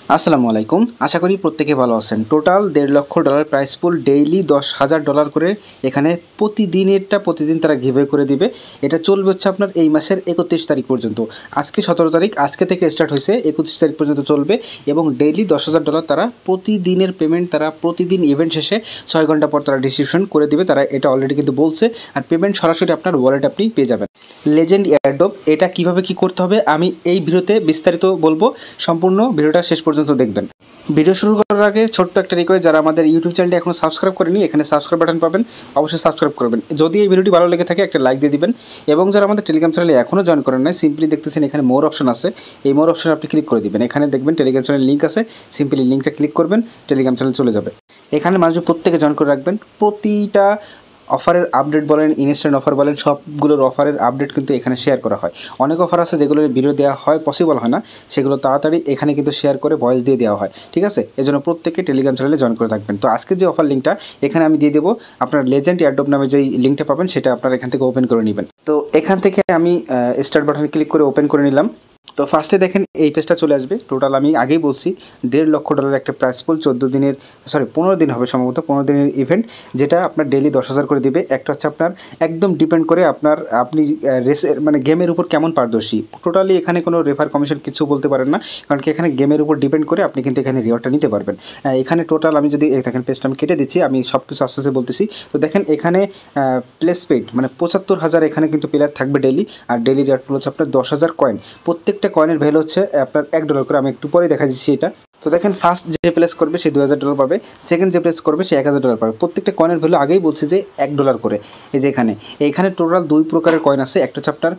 আসসালামু আলাইকুম। আশা করি প্রত্যেকে ভালো আছেন। টোটাল $1.5 লক্ষ প্রাইস পুল, ডেইলি $10,000 করে এখানে প্রতিদিন তারা গিভওয়ে করে দিবে। এটা চলবে হচ্ছে আপনার এই মাসের 31 তারিখ পর্যন্ত। আজকে 17 তারিখ, আজকে থেকে স্টার্ট হয়েছে, 31 তারিখ পর্যন্ত চলবে এবং ডেইলি $10,000 তারা প্রতিদিনের পেমেন্ট, তারা প্রতিদিন ইভেন্ট শেষে 6 ঘন্টা পর তারা ডিস্ট্রিবিউশন করে দিবে। তারা এটা অলরেডি কিন্তু বলছে। আর পেমেন্ট সরাসরি আপনার ওয়ালেট আপনি পেয়ে যাবেন। লেজেন্ড এয়ারড্রপ এটা কিভাবে কি করতে হবে আমি এই ভিডিওতে বিস্তারিত বলবো। সম্পূর্ণ ভিডিওটা শেষ পর্যন্ত দেখবেন। ভিডিও শুরু করার আগে ছোট্ট একটা রিকোয়েস্ট, যারা আমাদের ইউটিউব চ্যানেলটি এখনও সাবস্ক্রাইব করেনি, এখানে সাবস্ক্রাইব বাটন পাবেন, অবশ্যই সাবস্ক্রাইব করবেন। যদি এই ভিডিওটি ভালো লেগে থাকে একটা লাইক দিয়ে দিবেন। এবং যারা আমাদের টেলিগ্রাম চ্যানেলে এখনও জয়েন করেন নাই, সিম্পলি দেখতেছেন এখানে মোর অপশন আছে, এই মোর অপশনে আপনি ক্লিক করে দিবেন। এখানে দেখবেন টেলিগ্রাম চ্যানেল লিঙ্ক আছে, সিম্পলি লিঙ্কটা ক্লিক করবেন, টেলিগ্রাম চ্যানেল চলে যাবে। এখানে মাঝে প্রত্যেকে জয়েন করে রাখবেন। প্রতিটা অফারের আপডেট বলেন, ইনস্ট্যান্ট অফার বলেন, সবগুলোর অফারের আপডেট কিন্তু এখানে শেয়ার করা হয়। অনেক অফার আছে যেগুলোর ভিডিও দেওয়া হয়, পসিবল হয় না, সেগুলো তাড়াতাড়ি এখানে কিন্তু শেয়ার করে ভয়েস দিয়ে দেওয়া হয়। ঠিক আছে, এজন্য প্রত্যেকে টেলিগ্রাম চ্যানেলে জয়েন করে থাকবেন। তো আজকে যে অফার লিঙ্কটা এখানে আমি দিয়ে দেবো, আপনার লেজেন্ড এয়ারড্রপ নামে যেই লিঙ্কটা পাবেন সেটা আপনার এখান থেকে ওপেন করে নেবেন। তো এখান থেকে আমি স্টার্ট বাটনে ক্লিক করে ওপেন করে নিলাম। তো ফার্স্টে দেখেন এই পেজটা চলে আসবে। টোটাল আমি আগেই বলছি $1.5 লক্ষ একটা প্রাইস পুল, 15 দিন হবে সম্ভবত, 15 দিনের ইভেন্ট, যেটা আপনার ডেইলি 10,000 করে দিবে। একটা হচ্ছে আপনার একদম ডিপেন্ড করে আপনি রেসের মানে গেমের উপর কেমন পারদর্শী। টোটালি এখানে কোনো রেফার কমিশন কিছু বলতে পারেন না, কারণ কি এখানে গেমের উপর ডিপেন্ড করে আপনি কিন্তু এখানে রিওয়ার্ডটা নিতে পারবেন। এখানে টোটাল আমি যদি দেখেন পেজটা আমি কেটে দিচ্ছি, আমি সব কিছু আস্তে আস্তে বলতেছি। তো দেখেন এখানে প্লেস পেইড মানে 75,000 এখানে কিন্তু প্লেয়ার থাকবে ডেইলি। আর ডেইলি রিওয়ার্ড হচ্ছে আপনার 10,000 কয়েন। প্রত্যেকটা কয়েনের ভ্যালু হচ্ছে আপনার $1 করে। আমি একটু পরে দেখা দিচ্ছি এটা। তো দেখেন ফার্স্ট যে প্লেস করবে সে $2,000 পাবে, সেকেন্ড যে প্লেস করবে সে $1,000 পাবে। প্রত্যেকটা কয়েনের ভ্যালু আগেই বলছি যে $1 করে। এই যে এইখানে টোটাল 2 প্রকারের কয়েন আছে। একটা হচ্ছে আপনার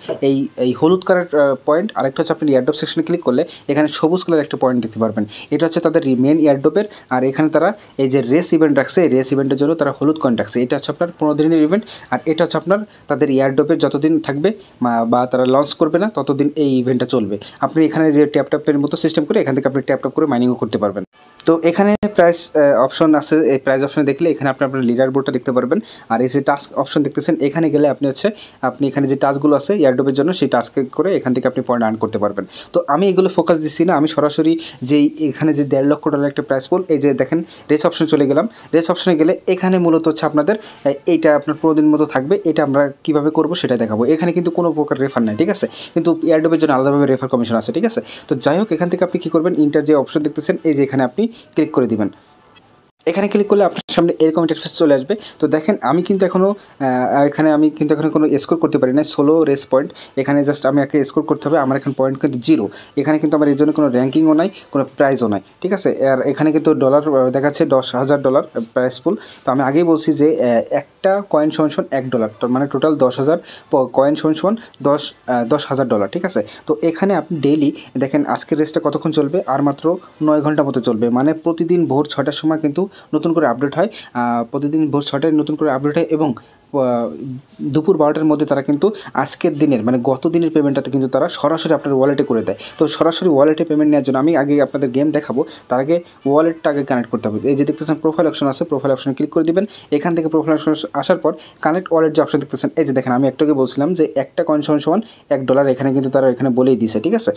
এই হলুদ কালার পয়েন্ট, আরেকটা হচ্ছে আপনি এয়ারড্রপ সেকশনে ক্লিক করলে এখানে সবুজ কালার একটা পয়েন্ট দেখতে পারবেন। এটা হচ্ছে তাদের মেন এয়ারড্রপের। আর এখানে তারা এই যে রেস ইভেন্ট রাখছে, এই রেস ইভেন্টের জন্য তারা হলুদ কয়েন রাখছে। এটা হচ্ছে আপনার 15 দিনের ইভেন্ট। আর এটা হচ্ছে আপনার তাদের এয়ারড্রপের যতদিন থাকবে বা তারা লঞ্চ করবে না ততদিন এই ইভেন্টটা চলবে। আপনি এখানে যে ট্যাপের মতো সিস্টেম করে এখান থেকে আপনি ট্যাপ করে মাইনিংও করতে পারবেন। তো এখানে প্রাইস অপশন আছে, এই প্রাইস অপশনে দেখলে এখানে আপনার লিডার বোর্ডটা দেখতে পারবেন। আর এই যে টাস্ক অপশন দেখতেছেন, এখানে গেলে আপনি এখানে যে টাস্কগুলো আছে এয়ারড্রপের জন্য সেই টাস্ক করে এখান থেকে আপনি পয়েন্ট আর্ন করতে পারবেন। তো আমি এগুলো ফোকাস দিচ্ছি না, আমি সরাসরি যেই এখানে যে $1.5 লক্ষ একটা প্রাইস পুল, এই যে দেখেন রেস অপশন চলে গেলাম। রেস অপশনে গেলে এখানে মূলত হচ্ছে আপনাদের এইটা আপনার প্রতিদিন মতো থাকবে। এটা আমরা কীভাবে করবো সেটা দেখাবো। এখানে কিন্তু কোনো প্রকার রেফার নাই, ঠিক আছে, কিন্তু এয়ারড্রপের জন্য আলাদাভাবে রেফার কমিশন আছে। ঠিক আছে, তো যাই হোক, এখান থেকে আপনি কী করবেন, ইন্টার যে অপশন দেখতেছেন এই যে এখানে আপনি ক্লিক করে দিবেন। এখানে ক্লিক করলে আপনার সামনে এরকম ইন্টারফেস চলে আসবে। তো দেখেন আমি কিন্তু এখনও কোনো স্কোর করতে পারি না, সোলো রেস পয়েন্ট। এখানে জাস্ট আমি একে স্কোর করতে হবে, আমার এখানে পয়েন্ট কিন্তু 0। এখানে কিন্তু আমার এর জন্য কোনো র্যাঙ্কিংও নাই, কোনো প্রাইজও নাই। ঠিক আছে, আর এখানে কিন্তু ডলার দেখাচ্ছে $10,000 প্রাইস পুল। তো আমি আগেই বলছি যে একটা কয়েন সমান $1, মানে টোটাল 10,000 কয়েন সমান $10,000। ঠিক আছে, তো এখানে আপনি ডেইলি দেখেন আজকের রেসটা কতক্ষণ চলবে, আর মাত্র 9 ঘন্টা মতো চলবে। মানে প্রতিদিন ভোর 6টার সময় কিন্তু নতুন করে আপডেট হয়। প্রতিদিন ভোর 6টায় নতুন করে আপডেট হয় এবং দুপুর 12টার মধ্যে তারা কিন্তু আজকের দিনের মানে গত দিনের পেমেন্টটাতে কিন্তু তারা সরাসরি আপনার ওয়ালেটে করে দেয়। তো সরাসরি ওয়ালেটে পেমেন্ট নেওয়ার জন্য আমি আগে আপনাদের গেম দেখাবো, তার আগে ওয়ালেটটা আগে কানেক্ট করতে হবে। এই যে দেখতেছেন প্রোফাইল অপশন আছে, প্রোফাইল অপশনে ক্লিক করে দিবেন। এখান থেকে প্রোফাইল অপশন আসার পর কানেক্ট ওয়ালেট যে অপশন দেখতেছেন, এই যে দেখেন আমি একটাকে বলছিলাম যে একটা কয়েন সমান $1, এখানে কিন্তু তারা এখানে বলেই দিয়েছে। ঠিক আছে,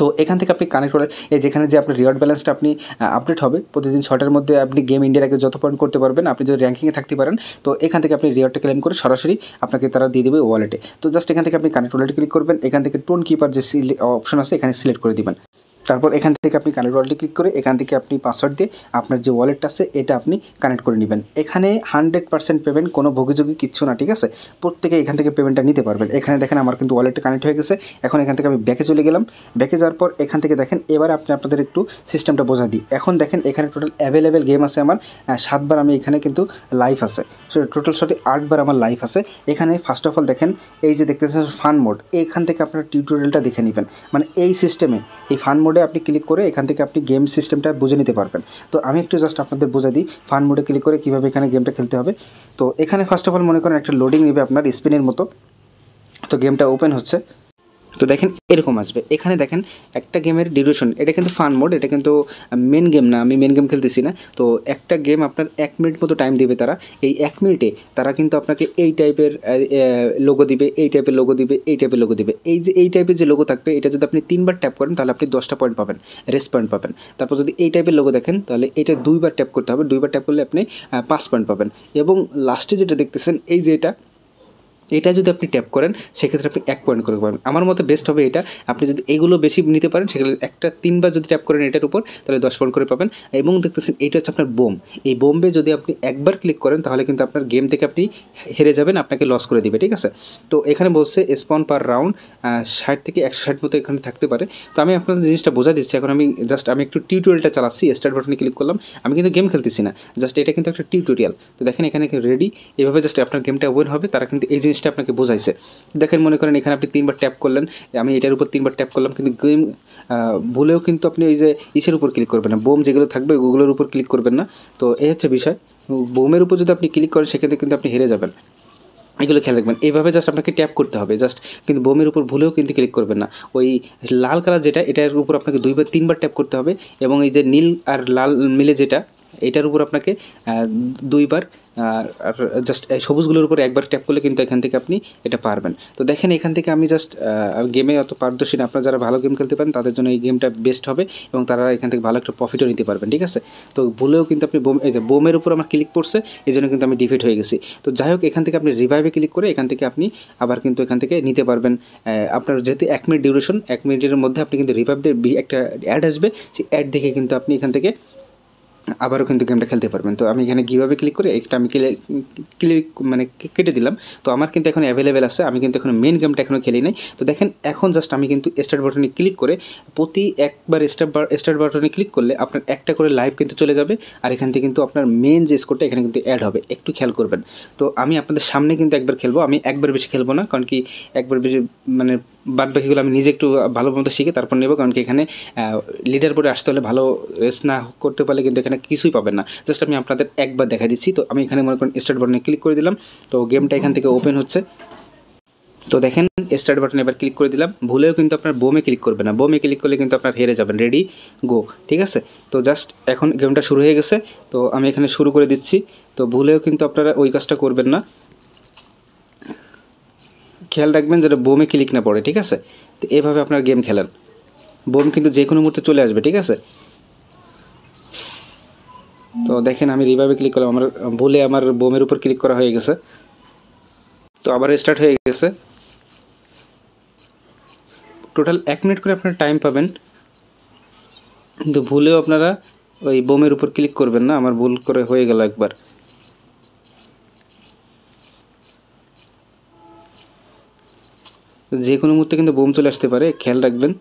তো এখান থেকে আপনি কানেক্ট করে এই যেখানে যে আপনার রিওয়ার্ড ব্যালেন্সটা আপনি আপডেট হবে প্রতিদিন 6টার মধ্যে। আপনি গেম ইন্ডিয়ার আগে যত পয়েন্ট করতে পারবেন, আপনি যদি র্যাঙ্কিংয়ে থাকতে পারেন, তো এখান থেকে আপনি রিওয়ার্ডটা ক্লেম করে সরাসরি আপনাকে তারা দিয়ে দেবে ওয়ালেটে। তো জাস্ট এখান থেকে আপনি কানেক্ট ওয়ালেটে ক্লিক করবেন। এখান থেকে টোন কিপার যে অপশন আছে এখানে সিলেক্ট করে দিবেন। তারপর এখান থেকে আপনি কানেক্ট ওয়ালেটে ক্লিক করে এখান থেকে আপনি পাসওয়ার্ড দিয়ে আপনার যে ওয়ালেটটা আছে এটা আপনি কানেক্ট করে নেবেন। এখানে 100% পেমেন্ট, কোনো ভোগীযোগী কিচ্ছু না। ঠিক আছে, প্রত্যেকে এখান থেকে পেমেন্টটা নিতে পারবেন। এখানে দেখেন আমার কিন্তু ওয়ালেটটা কানেক্ট হয়ে গেছে। এখন এখান থেকে আমি ব্যাকে চলে গেলাম। ব্যাকে যাওয়ার পর এখান থেকে দেখেন এবার আপনাদের একটু সিস্টেমটা বোঝা দিই। এখন দেখেন এখানে টোটাল অ্যাভেলেবেল গেম আছে আমার 7বার। আমি এখানে কিন্তু লাইভ আছে, টোটাল 8বার আমার লাইভ আছে। এখানে ফার্স্ট অফ অল দেখেন এই যে দেখতেছেন ফান মোড, এখান থেকে আপনার টিউটোরিয়ালটা দেখে নেবেন। মানে এই সিস্টেমে এই ফান মোডে আপনি ক্লিক করে এখান থেকে আপনি গেম সিস্টেমটা বুঝে নিতে পারবেন। তো আমি একটু জাস্ট আপনাদের বোঝা দিই ফান মোডে ক্লিক করে কীভাবে এখানে গেমটা খেলতে হবে। তো এখানে ফার্স্ট অফ অল মনে করেন একটা লোডিং নেবে আপনার স্পিনের মতো। তো গেমটা ওপেন হচ্ছে। তো তো দেখেন এরকম আসবে। এখানে দেখেন একটা গেমের ডিউরেশন, এটা কিন্তু ফান মোড, এটা কিন্তু মেন গেম না, আমি মেন গেম খেলতেছি না। তো একটা গেম আপনার 1 মিনিট মতো টাইম দিবে তারা। এই 1 মিনিটে তারা কিন্তু আপনাকে এই টাইপের লোগো দিবে, এই টাইপের লোগো দিবে, এই টাইপের লোগো দিবে। এই যে এই টাইপের যে লোগো থাকবে, এটা যদি আপনি 3 বার ট্যাপ করেন তাহলে আপনি 10টা পয়েন্ট পাবেন, রেস পয়েন্ট পাবেন। তারপর যদি এই টাইপের লোগো দেখেন তাহলে এটা 2 বার ট্যাপ করতে হবে, 2 বার ট্যাপ করলে আপনি 5 পয়েন্ট পাবেন। এবং লাস্টে যেটা দেখতেছেন এই যে এটা যদি আপনি ট্যাপ করেন সেক্ষেত্রে আপনি 1 পয়েন্ট করে পাবেন। আমার মতে বেস্ট হবে এটা। আপনি যদি এগুলো বেশি নিতে পারেন সেক্ষেত্রে একটা 3 বার যদি ট্যাপ করেন এটার উপর তাহলে 10 পয়েন্ট করে পাবেন। এবং দেখতেছেন এইটা হচ্ছে আপনার বোম। এই বোমে যদি আপনি একবার ক্লিক করেন তাহলে কিন্তু আপনার গেম থেকে আপনি হেরে যাবেন, আপনাকে লস করে দিবে, ঠিক আছে। তো এখানে বলছে স্পন পার রাউন্ড 60 থেকে 160 মতো এখানে থাকতে পারে। তো আমি আপনাদের জিনিসটা বোঝা দিচ্ছি। এখন আমি একটু টিউটোরিয়ালটা চালাচ্ছি, স্টার্ট বাটনে ক্লিক করলাম। আমি কিন্তু গেম খেলতেছি না, জাস্ট এটা কিন্তু একটা টিউটোরিয়াল। তো দেখেন এখানে রেডি, এভাবে জাস্ট আপনার গেমটা ওপেন হবে। তারা কিন্তু এই জিনিসটা আপনাকে বোঝাইছে। দেখেন মনে করেন এখানে আপনি 3 বার ট্যাপ করলেন, আমি এটার উপর 3 বার ট্যাপ করলাম, কিন্তু গেম ভুলেও কিন্তু আপনি ওই যে ইসের উপর ক্লিক করবেন না, বোম যেগুলো থাকবে ওগুলোর উপর ক্লিক করবেন না। তো এই হচ্ছে বিষয়। বোমের উপর যদি আপনি ক্লিক করেন সেক্ষেত্রে কিন্তু আপনি হেরে যাবেন, এগুলো খেয়াল রাখবেন। এইভাবে জাস্ট আপনাকে ট্যাপ করতে হবে জাস্ট, কিন্তু বোমের উপর ভুলেও কিন্তু ক্লিক করবেন না। ওই লাল কালার যেটা, এটার উপর আপনাকে 2 বার 3 বার ট্যাপ করতে হবে। এবং এই যে নীল আর লাল মিলে যেটা, এটার উপর আপনাকে 2 বার আর জাস্ট সবুজগুলোর উপর একবার ট্যাপ করলে কিন্তু এখান থেকে আপনি এটা পারবেন। তো দেখেন এখান থেকে আমি জাস্ট গেমে অত পারদর্শী না, আপনারা যারা ভালো গেম খেলতে পারেন তাদের জন্য এই গেমটা বেস্ট হবে এবং তারা এখান থেকে ভালো একটা প্রফিটও নিতে পারবেন, ঠিক আছে। তো ভুলেও কিন্তু আপনি এই যে বোমের উপর আমার ক্লিক করছে, এই জন্য কিন্তু আমি ডিফিট হয়ে গেছি। তো যাই হোক, এখান থেকে আপনি রিভাইভে ক্লিক করে এখান থেকে আপনি আবার কিন্তু এখান থেকে নিতে পারবেন। আপনার যেহেতু 1 মিনিট ডিউরেশন, 1 মিনিটের মধ্যে আপনি কিন্তু রিভাইভ দিয়ে একটা অ্যাড আসবে, সেই অ্যাড দেখে কিন্তু আপনি এখান থেকে আবারও কিন্তু গেমটা খেলতে পারবেন। তো আমি এখানে কীভাবে ক্লিক করে একটা আমি ক্লিক মানে কেটে দিলাম। তো আমার কিন্তু এখন অ্যাভেলেবেল আছে, আমি কিন্তু এখন মেন গেমটা এখনও খেলি নাই। তো দেখেন এখন জাস্ট আমি কিন্তু স্টার্ট বাটনে ক্লিক করে প্রতি একবার স্টার্ট বাটনে ক্লিক করলে আপনার একটা করে লাইভ কিন্তু চলে যাবে, আর এখান থেকে কিন্তু আপনার মেন যে স্কোরটা এখানে কিন্তু অ্যাড হবে, একটু খেয়াল করবেন। তো আমি আপনাদের সামনে কিন্তু একবার খেলবো, আমি একবার বেশি খেলবো না, কারণ কি একবার বেশি মানে বাদ বাকিগুলো আমি নিজে একটু ভালো মতো শিখে তারপর নেবো, কারণ কি এখানে লিডার বোর্ডে আসতে হলে ভালো রেস না করতে পারলে কিন্তু এখানে কিছুই পাবেন না। জাস্ট আমি আপনাদের একবার দেখা দিচ্ছি। তো আমি এখানে মনে করেন স্টার্ট বাটনে ক্লিক করে দিলাম, তো গেমটা এখান থেকে ওপেন হচ্ছে। তো দেখেন স্টার্ট বাটনে এবার ক্লিক করে দিলাম, ভুলেও কিন্তু আপনার বোমে ক্লিক করবে না, বোমে ক্লিক করলে কিন্তু আপনার হেরে যাবেন। রেডি গো, ঠিক আছে। তো জাস্ট এখন গেমটা শুরু হয়ে গেছে, তো আমি এখানে শুরু করে দিচ্ছি। তো ভুলেও কিন্তু আপনারা ওই কাজটা করবেন না, খেয়াল রাখবেন যেটা বোমে ক্লিক না পড়ে, ঠিক আছে। তো এভাবে আপনার গেম খেলেন, বোম কিন্তু যে কোনো মুহূর্তে চলে আসবে, ঠিক আছে। তো দেখেন আমি রিভাইভে ক্লিক করলাম, ভুলে আমার বোমের উপর ক্লিক করা হয়ে গেছে। তো আবার স্টার্ট হয়ে গেছে। টোটাল 1 মিনিট করে আপনারা টাইম পাবেন, কিন্তু ভুলেও আপনারা ওই বোমের উপর ক্লিক করবেন না, আমার ভুল করে হয়ে গেল একবার। যে কোনো মুহূর্তে কিন্তু বোম চলে আসতে পারে, খেয়াল রাখবেন।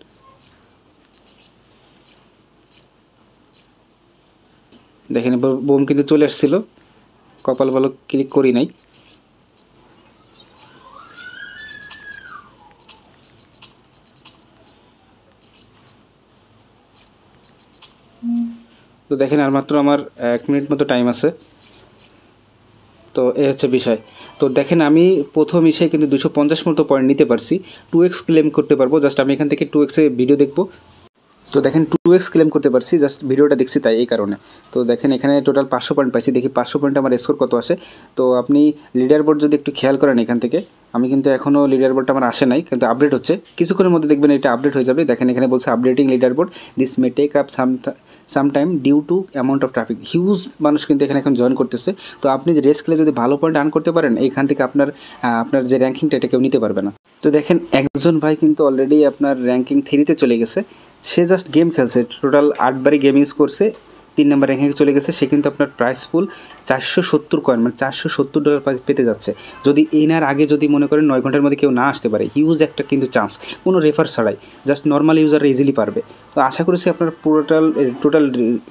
দেখেন বোম কিন্তু চলে আসছিল, কপাল ভালো ক্লিক করি নাই। তো দেখেন আর মাত্র আমার 1 মিনিট মতো টাইম আছে। তো এই হচ্ছে বিষয়। তো দেখেন আমি প্রথম ইসে কিন্তু 250 মতো পয়েন্ট নিতে পারছি, 2x ক্লেম করতে পারবো। জাস্ট আমি এখান থেকে 2x-এ ভিডিও দেখবো। তো দেখেন 2x ক্লেম করতে পারছি, জাস্ট ভিডিওটা দেখছি তাই, এই কারণে। তো দেখেন এখানে টোটাল 500 পয়েন্ট পাইছি, দেখি 500 পয়েন্ট আমার স্কোর কত আসে। তো আপনি লিডার বোর্ড যদি একটু খেয়াল করেন এখান থেকে, আমি কিন্তু এখনও লিডার বোর্ডটা আমার আসে নাই, কিন্তু আপডেট হচ্ছে, কিছুক্ষণের মধ্যে দেখবেন এটা আপডেট হয়ে যাবে। দেখেন এখানে বলছে updating leader board, this may take up some time due to amount of traffic. Huge মানুষ কিন্তু এখানে এখন জয়েন করতেছে। তো আপনি যে রেস খেলে যদি ভালো পয়েন্ট আর্ন করতে পারেন, এইখান থেকে আপনার যে র্যাঙ্কিংটা এটা কেউ নিতে পারবে না। তো দেখেন একজন ভাই কিন্তু অলরেডি আপনার র্যাঙ্কিং 3-তে চলে গেছে, সে জাস্ট গেম খেলছে, টোটাল 8 বারই গেম ইউজ করছে, 3 নম্বর র্যাঙ্কিংয়ে চলে গেছে। সে কিন্তু আপনার প্রাইস পুল 470 কয়েন মানে $470 পেতে যাচ্ছে। যদি এনার আগে যদি মনে করেন 9 ঘন্টার মধ্যে কেউ না আসতে পারে, হিউজ একটা কিন্তু চান্স, কোনো রেফার ছাড়াই, জাস্ট নর্মাল ইউজাররা ইজিলি পারবে। তো আশা করছি আপনার টোটাল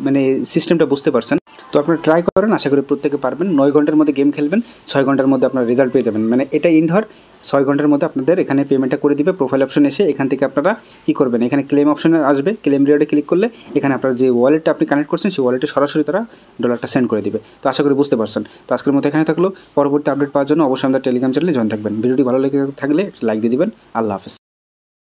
মানে সিস্টেমটা বুঝতে পারছেন। তো আপনারা ট্রাই করেন, আশা করি প্রত্যেকে পারবেন। 9 ঘন্টার মধ্যে গেম খেলবেন, 6 ঘন্টার মধ্যে আপনার রেজাল্ট পেয়ে যাবেন। মানে এটা ইনডোর, 6 ঘন্টার মধ্যে আপনাদের এখানে পেমেন্টটা করে দিবে। প্রোফাইল অপশন এসে এখান থেকে আপনারা কী করবেন, এখানে ক্লেম অপশনে আসবে, ক্লেম রিওয়ার্ডে ক্লিক করলে এখানে আপনার যে ওয়ালেটটা আপনি কানেক্ট করছেন সেই ওয়ালেটে সরাসরি তারা ডলারটা সেন্ড করে দিবে। তো আশা করি বুঝতে পারছেন। তো আজকের মতো এখানে থাকলো, পরবর্তী আপডেট পাওয়ার জন্য অবশ্যই আমাদের টেলিগ্রাম চ্যানেলে জয়েন থাকবেন। ভিডিওটি ভালো লেগে থাকলে লাইক দিয়ে দিবেন। আল্লাহ হাফেজ।